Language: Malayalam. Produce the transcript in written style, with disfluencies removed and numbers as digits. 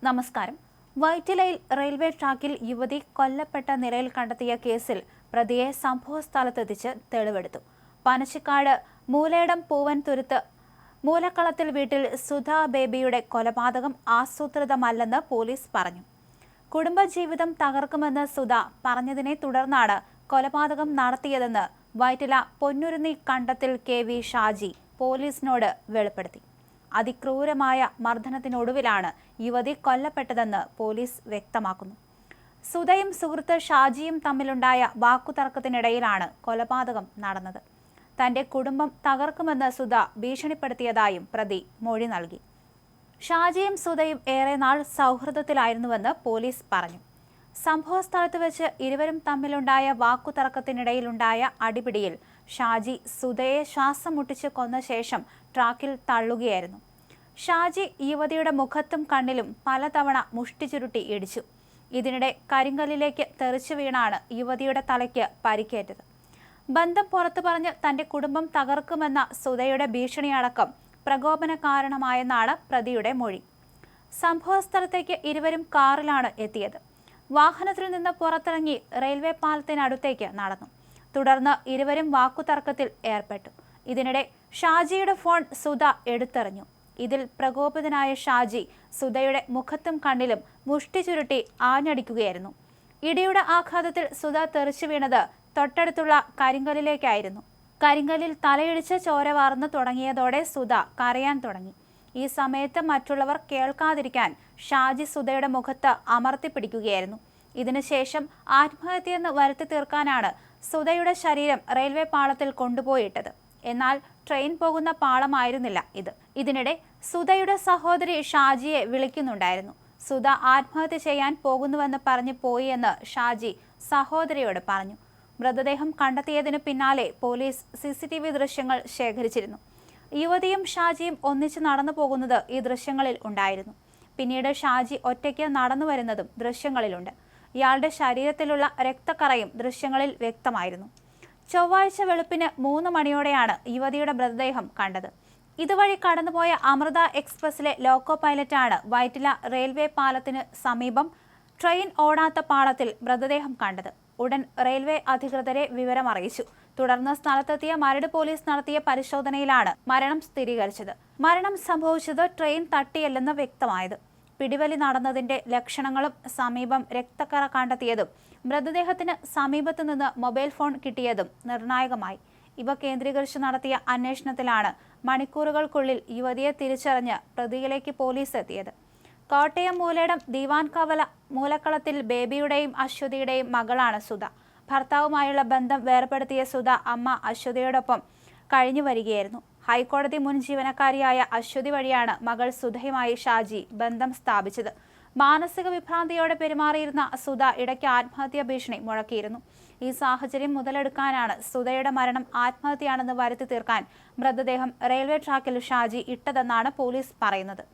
നമസ്കാരം. വൈറ്റിലയിൽ റെയിൽവേ ട്രാക്കിൽ യുവതി കൊല്ലപ്പെട്ട നിലയിൽ കണ്ടെത്തിയ കേസിൽ പ്രതിയെ സംഭവസ്ഥലത്തെത്തിച്ച് തെളിവെടുത്തു. പനച്ചിക്കാട് മൂലേടം പൂവൻതുരുത്ത് മൂലക്കളത്തിൽ വീട്ടിൽ സുധാ ബേബിയുടെ കൊലപാതകം ആസൂത്രിതമല്ലെന്ന് പോലീസ് പറഞ്ഞു. കുടുംബജീവിതം തകർക്കുമെന്ന് സുധ പറഞ്ഞതിനെ തുടർന്നാണ് കൊലപാതകം നടത്തിയതെന്ന് വൈറ്റില പൊന്നുരുന്നി കണ്ടത്തിൽ KV ഷാജി പോലീസിനോട് വെളിപ്പെടുത്തി. അതിക്രൂരമായ മർദ്ദനത്തിനൊടുവിലാണ് യുവതി കൊല്ലപ്പെട്ടതെന്ന് പോലീസ് വ്യക്തമാക്കുന്നു. സുധയും സുഹൃത്ത് ഷാജിയും തമ്മിലുണ്ടായ വാക്കുതർക്കത്തിനിടയിലാണ് കൊലപാതകം നടന്നത്. തന്റെ കുടുംബം തകർക്കുമെന്ന് സുധ ഭീഷണിപ്പെടുത്തിയതായും പ്രതി മൊഴി നൽകി. ഷാജിയും സുധയും ഏറെ നാൾ സൗഹൃദത്തിലായിരുന്നുവെന്ന് പോലീസ് പറഞ്ഞു. സംഭവസ്ഥലത്ത് വെച്ച് ഇരുവരും തമ്മിലുണ്ടായ വാക്കുതർക്കത്തിനിടയിലുണ്ടായ അടിപിടിയിൽ ഷാജി സുധയെ ശ്വാസം മുട്ടിച്ച് കൊന്ന ശേഷം ട്രാക്കിൽ തള്ളുകയായിരുന്നു. ഷാജി യുവതിയുടെ മുഖത്തും കണ്ണിലും പലതവണ മുഷ്ടി ചുരുട്ടി ഇടിച്ചു. ഇതിനിടെ കരിങ്കല്ലിലേക്ക് തെറിച്ചു വീണാണ് യുവതിയുടെ തലയ്ക്ക് പരിക്കേറ്റത്. ബന്ധം പുറത്തു പറഞ്ഞ് തന്റെ കുടുംബം തകർക്കുമെന്ന സുധയുടെ ഭീഷണിയടക്കം പ്രകോപന കാരണമായെന്നാണ് പ്രതിയുടെ മൊഴി. സംഭവസ്ഥലത്തേക്ക് ഇരുവരും കാറിലാണ് എത്തിയത്. വാഹനത്തിൽ നിന്ന് പുറത്തിറങ്ങി റെയിൽവേ പാലത്തിനടുത്തേക്ക് നടന്നു. തുടർന്ന് ഇരുവരും വാക്കുതർക്കത്തിൽ ഏർപ്പെട്ടു. ഇതിനിടെ ഷാജിയുടെ ഫോൺ സുധ എടുത്തെറിഞ്ഞു. ഇതിൽ പ്രകോപിതനായ ഷാജി സുധയുടെ മുഖത്തും കണ്ണിലും മുഷ്ടി ചുരുട്ടി ആഞ്ഞടിക്കുകയായിരുന്നു. ഇടിയുടെ ആഘാതത്തിൽ സുധ തെറിച്ചു വീണത് തൊട്ടടുത്തുള്ള കരിങ്കല്ലിലേക്കായിരുന്നു. കരിങ്കല്ലിൽ തലയിടിച്ച് ചോര വാർന്നു തുടങ്ങിയതോടെ സുധ കരയാൻ തുടങ്ങി. ഈ സമയത്ത് മറ്റുള്ളവർ കേൾക്കാതിരിക്കാൻ ഷാജി സുധയുടെ മുഖത്ത് അമർത്തിപ്പിടിക്കുകയായിരുന്നു. ഇതിനുശേഷം ആത്മഹത്യയെന്ന് വരുത്തി തീർക്കാനാണ് സുധയുടെ ശരീരം റെയിൽവേ പാളത്തിൽ കൊണ്ടുപോയിട്ടത്. എന്നാൽ ട്രെയിൻ പോകുന്ന പാളമായിരുന്നില്ല ഇത്. ഇതിനിടെ സുധയുടെ സഹോദരി ഷാജിയെ വിളിക്കുന്നുണ്ടായിരുന്നു. സുധ ആത്മഹത്യ ചെയ്യാൻ പോകുന്നുവെന്ന് പറഞ്ഞു പോയി എന്ന് ഷാജി സഹോദരിയോട് പറഞ്ഞു. മൃതദേഹം കണ്ടെത്തിയതിനു പിന്നാലെ പോലീസ് CCTV ദൃശ്യങ്ങൾ ശേഖരിച്ചിരുന്നു. യുവതിയും ഷാജിയും ഒന്നിച്ച് നടന്നു പോകുന്നത് ഈ ദൃശ്യങ്ങളിൽ ഉണ്ടായിരുന്നു. പിന്നീട് ഷാജി ഒറ്റയ്ക്ക് നടന്നു വരുന്നതും ദൃശ്യങ്ങളിലുണ്ട്. ഇയാളുടെ ശരീരത്തിലുള്ള രക്തക്കറയും ദൃശ്യങ്ങളിൽ വ്യക്തമായിരുന്നു. ചൊവ്വാഴ്ച വെളുപ്പിന് 3 മണിയോടെയാണ് യുവതിയുടെ മൃതദേഹം കണ്ടത്. ഇതുവഴി കടന്നുപോയ അമൃത എക്സ്പ്രസിലെ ലോക്കോ പൈലറ്റാണ് വൈറ്റില റെയിൽവേ പാലത്തിന് സമീപം ട്രെയിൻ ഓടാത്ത പാളത്തിൽ മൃതദേഹം കണ്ടത്. ഉടൻ റെയിൽവേ അധികൃതരെ വിവരമറിയിച്ചു. തുടർന്ന് സ്ഥലത്തെത്തിയ മരട് പോലീസ് നടത്തിയ പരിശോധനയിലാണ് മരണം സ്ഥിരീകരിച്ചത്. മരണം സംഭവിച്ചത് ട്രെയിൻ തട്ടിയല്ലെന്ന് വ്യക്തമായത്. പിടിവലി നടന്നതിന്റെ ലക്ഷണങ്ങളും സമീപം രക്തക്കറ കണ്ടെത്തിയതും മൃതദേഹത്തിന് സമീപത്തു നിന്ന് മൊബൈൽ ഫോൺ കിട്ടിയതും നിർണായകമായി. ഇവ കേന്ദ്രീകരിച്ച് നടത്തിയ അന്വേഷണത്തിലാണ് മണിക്കൂറുകൾക്കുള്ളിൽ യുവതിയെ തിരിച്ചറിഞ്ഞ് പ്രതിയിലേക്ക് പോലീസ് എത്തിയത്. കോട്ടയം മൂലേടം ദീവാൻ കവല മൂലക്കളത്തിൽ ബേബിയുടെയും അശ്വതിയുടെയും മകളാണ് സുധ. ഭർത്താവുമായുള്ള ബന്ധം വേർപെടുത്തിയ സുധ അമ്മ അശ്വതിയോടൊപ്പം കഴിഞ്ഞു വരികയായിരുന്നു. ഹൈക്കോടതി മുൻ ജീവനക്കാരിയായ അശ്വതി വഴിയാണ് മകൾ സുധയുമായി ഷാജി ബന്ധം സ്ഥാപിച്ചത്. മാനസിക വിഭ്രാന്തിയോടെ പെരുമാറിയിരുന്ന സുധ ഇടയ്ക്ക് ആത്മഹത്യാ ഭീഷണി മുഴക്കിയിരുന്നു. ഈ സാഹചര്യം മുതലെടുക്കാനാണ് സുധയുടെ മരണം ആത്മഹത്യയാണെന്ന് വരുത്തി തീർക്കാൻ മൃതദേഹം റെയിൽവേ ട്രാക്കിൽ ഷാജി ഇട്ടതെന്നാണ് പോലീസ് പറയുന്നത്.